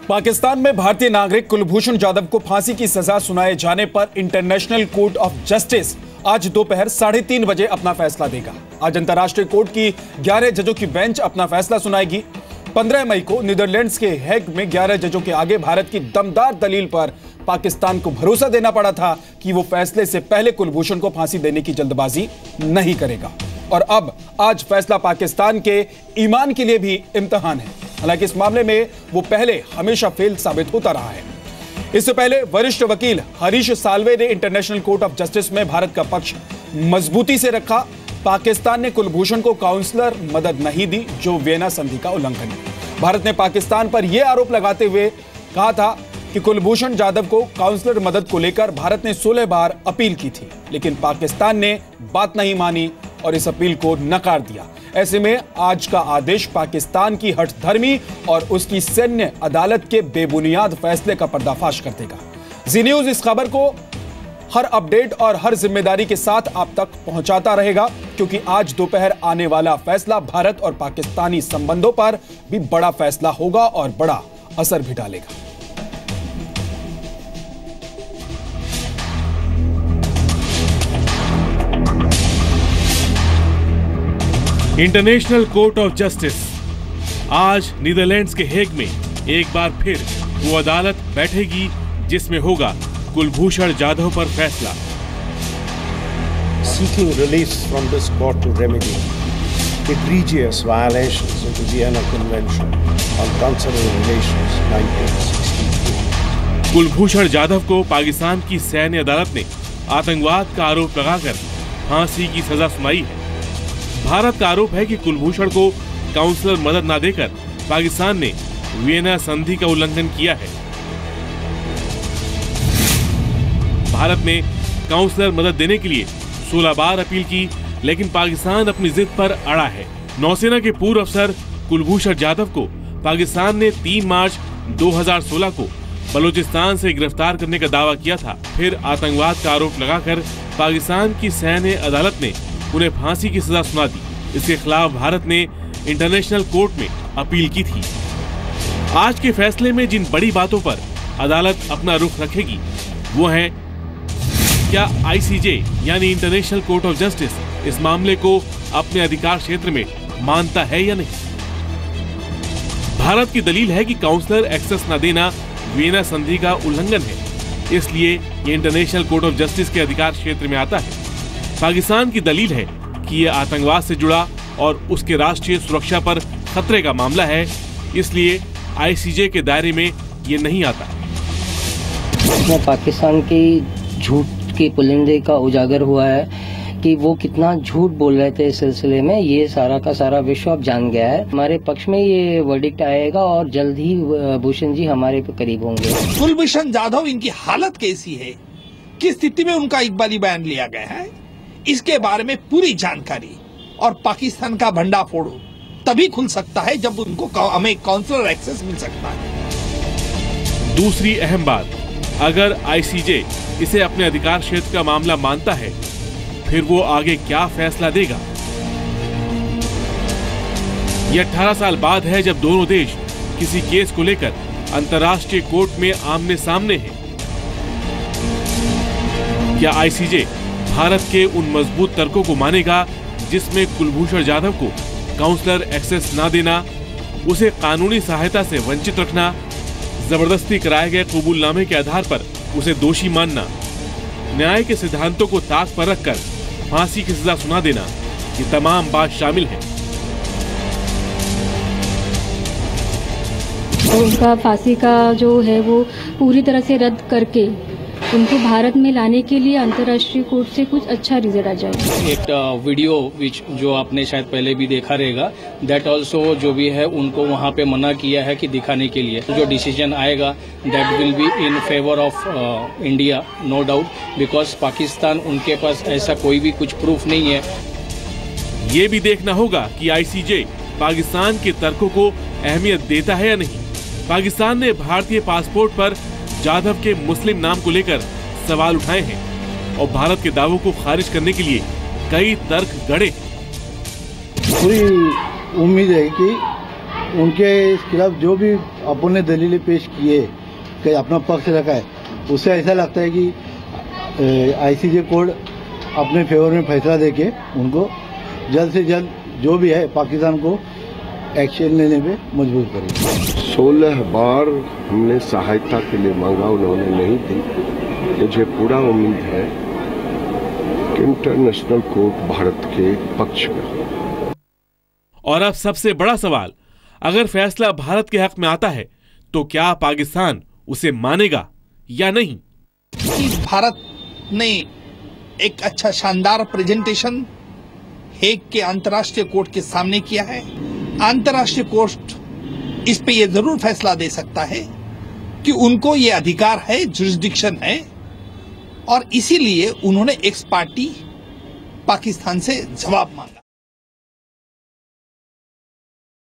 पाकिस्तान में भारतीय नागरिक कुलभूषण जाधव को फांसी की सजा सुनाए जाने पर इंटरनेशनल कोर्ट ऑफ जस्टिस आज दोपहर 3:30 बजे अपना फैसला देगा। आज अंतर्राष्ट्रीय कोर्ट की 11 जजों की बेंच अपना फैसला सुनाएगी। 15 मई को नीदरलैंड्स के हेग में 11 जजों के आगे भारत की दमदार दलील पर पाकिस्तान को भरोसा देना पड़ा था कि वो फैसले से पहले कुलभूषण को फांसी देने की जल्दबाजी नहीं करेगा। और अब आज फैसला पाकिस्तान के ईमान के लिए भी इम्तिहान है। हालांकि इस मामले में वो पहले हमेशा फेल साबित होता रहा है। इससे पहले वरिष्ठ वकील हरीश साल्वे ने इंटरनेशनल कोर्ट ऑफ जस्टिस में भारत का पक्ष मजबूती से रखा। पाकिस्तान ने कुलभूषण को काउंसलर मदद नहीं दी, जो वियना संधि का उल्लंघन है। भारत ने पाकिस्तान पर यह आरोप लगाते हुए कहा था कि कुलभूषण जाधव को काउंसलर मदद को लेकर भारत ने 16 बार अपील की थी, लेकिन पाकिस्तान ने बात नहीं मानी और इस अपील को नकार दिया। ऐसे में आज का आदेश पाकिस्तान की हठधर्मी और उसकी सैन्य अदालत के बेबुनियाद फैसले का पर्दाफाश कर देगा। जी न्यूज इस खबर को हर अपडेट और हर जिम्मेदारी के साथ आप तक पहुंचाता रहेगा, क्योंकि आज दोपहर आने वाला फैसला भारत और पाकिस्तानी संबंधों पर भी बड़ा फैसला होगा और बड़ा असर भी डालेगा। इंटरनेशनल कोर्ट ऑफ जस्टिस आज नीदरलैंड्स के हेग में एक बार फिर वो अदालत बैठेगी जिसमें होगा कुलभूषण जाधव पर फैसला। Seeking release from this court to remedy egregious violations of the Vienna Convention on Consular Relations 1962। Kulbhushan Jadhav को पाकिस्तान की सैन्य अदालत ने आतंकवाद का आरोप लगाकर फांसी की सजा सुनाई है। भारत का आरोप है कि कुलभूषण को काउंसलर मदद न देकर पाकिस्तान ने वियना संधि का उल्लंघन किया है। भारत ने काउंसलर मदद देने के लिए 16 बार अपील की, लेकिन पाकिस्तान अपनी जिद पर अड़ा है। नौसेना के पूर्व अफसर कुलभूषण जाधव को पाकिस्तान ने 3 मार्च 2016 को बलूचिस्तान से गिरफ्तार करने का दावा किया था। फिर आतंकवाद का आरोप लगाकर पाकिस्तान की सैन्य अदालत ने उन्हें फांसी की सजा सुना दी। इसके खिलाफ भारत ने इंटरनेशनल कोर्ट में अपील की थी। आज के फैसले में जिन बड़ी बातों पर अदालत अपना रुख रखेगी वो है, क्या आईसीजे यानी इंटरनेशनल कोर्ट ऑफ जस्टिस इस मामले को अपने अधिकार क्षेत्र में मानता है या नहीं। भारत की दलील है कि काउंसलर एक्सेस न देना वियना संधि का उल्लंघन है, इसलिए ये इंटरनेशनल कोर्ट ऑफ जस्टिस के अधिकार क्षेत्र में आता है। पाकिस्तान की दलील है कि यह आतंकवाद से जुड़ा और उसके राष्ट्रीय सुरक्षा पर खतरे का मामला है, इसलिए आईसीजे के दायरे में ये नहीं आता। पाकिस्तान की झूठ की पुलिंदे का उजागर हुआ है कि वो कितना झूठ बोल रहे थे इस सिलसिले में। ये सारा का सारा विश्व अब जान गया है। हमारे पक्ष में ये वर्डिक्ट आएगा और जल्द ही भूषण जी हमारे करीब होंगे। कुलभूषण जाधव, इनकी हालत कैसी है, किस स्थिति में उनका इकबाली बयान लिया गया है, इसके बारे में पूरी जानकारी और पाकिस्तान का भंडाफोड़ तभी खुल सकता है जब उनको हमें काउंसलर एक्सेस मिल सकता है। दूसरी अहम बात, अगर आईसीजे इसे अपने अधिकार क्षेत्र का मामला मानता है, फिर वो आगे क्या फैसला देगा। यह 18 साल बाद है जब दोनों देश किसी केस को लेकर अंतर्राष्ट्रीय कोर्ट में आमने सामने हैं। क्या आईसीजे भारत के उन मजबूत तर्कों को मानेगा जिसमें कुलभूषण जाधव को काउंसलर एक्सेस न देना, उसे कानूनी सहायता से वंचित रखना, जबरदस्ती कराए गए कबूलनामे के आधार पर उसे दोषी मानना, न्याय के सिद्धांतों को ताक पर रखकर फांसी की सजा सुना देना, ये तमाम बात शामिल है। उनका फांसी का जो है वो पूरी तरह से रद्द करके उनको भारत में लाने के लिए अंतर्राष्ट्रीय कोर्ट से कुछ अच्छा रिजल्ट आ जाए। एक वीडियो जो आपने शायद पहले भी देखा रहेगा, दैट ऑल्सो जो भी है उनको वहाँ पे मना किया है कि दिखाने के लिए। जो डिसीजन आएगा that will be in favour of India, no doubt, because Pakistan उनके पास ऐसा कोई भी कुछ प्रूफ नहीं है। ये भी देखना होगा कि आईसीजे पाकिस्तान के तर्कों को अहमियत देता है या नहीं। पाकिस्तान ने भारतीय पासपोर्ट पर जाधव के मुस्लिम नाम को लेकर सवाल उठाए हैं और भारत के दावों को खारिज करने के लिए कई तर्क गढ़े। पूरी उम्मीद है कि उनके खिलाफ जो भी अपन ने दलीलें पेश किए कि अपना पक्ष रखा है, उससे ऐसा लगता है कि आईसीजे कोर्ट अपने फेवर में फैसला देके उनको जल्द से जल्द जो भी है पाकिस्तान को एक्शन लेने पे मजबूर करेंगे। 16 बार हमने सहायता के लिए मांगा, उन्होंने नहीं दी। मुझे पूरा उम्मीद है कि इंटरनेशनल कोर्ट भारत के पक्ष में हो। और अब सबसे बड़ा सवाल, अगर फैसला भारत के हक में आता है तो क्या पाकिस्तान उसे मानेगा या नहीं? भारत ने एक अच्छा शानदार प्रेजेंटेशन हेग के अंतर्राष्ट्रीय कोर्ट के सामने किया है। अंतर्राष्ट्रीय कोर्ट इस पे ये जरूर फैसला दे सकता है कि उनको ये अधिकार है, जुरिस्डिक्शन है, और इसीलिए उन्होंने एक्स पार्टी पाकिस्तान से जवाब मांगा।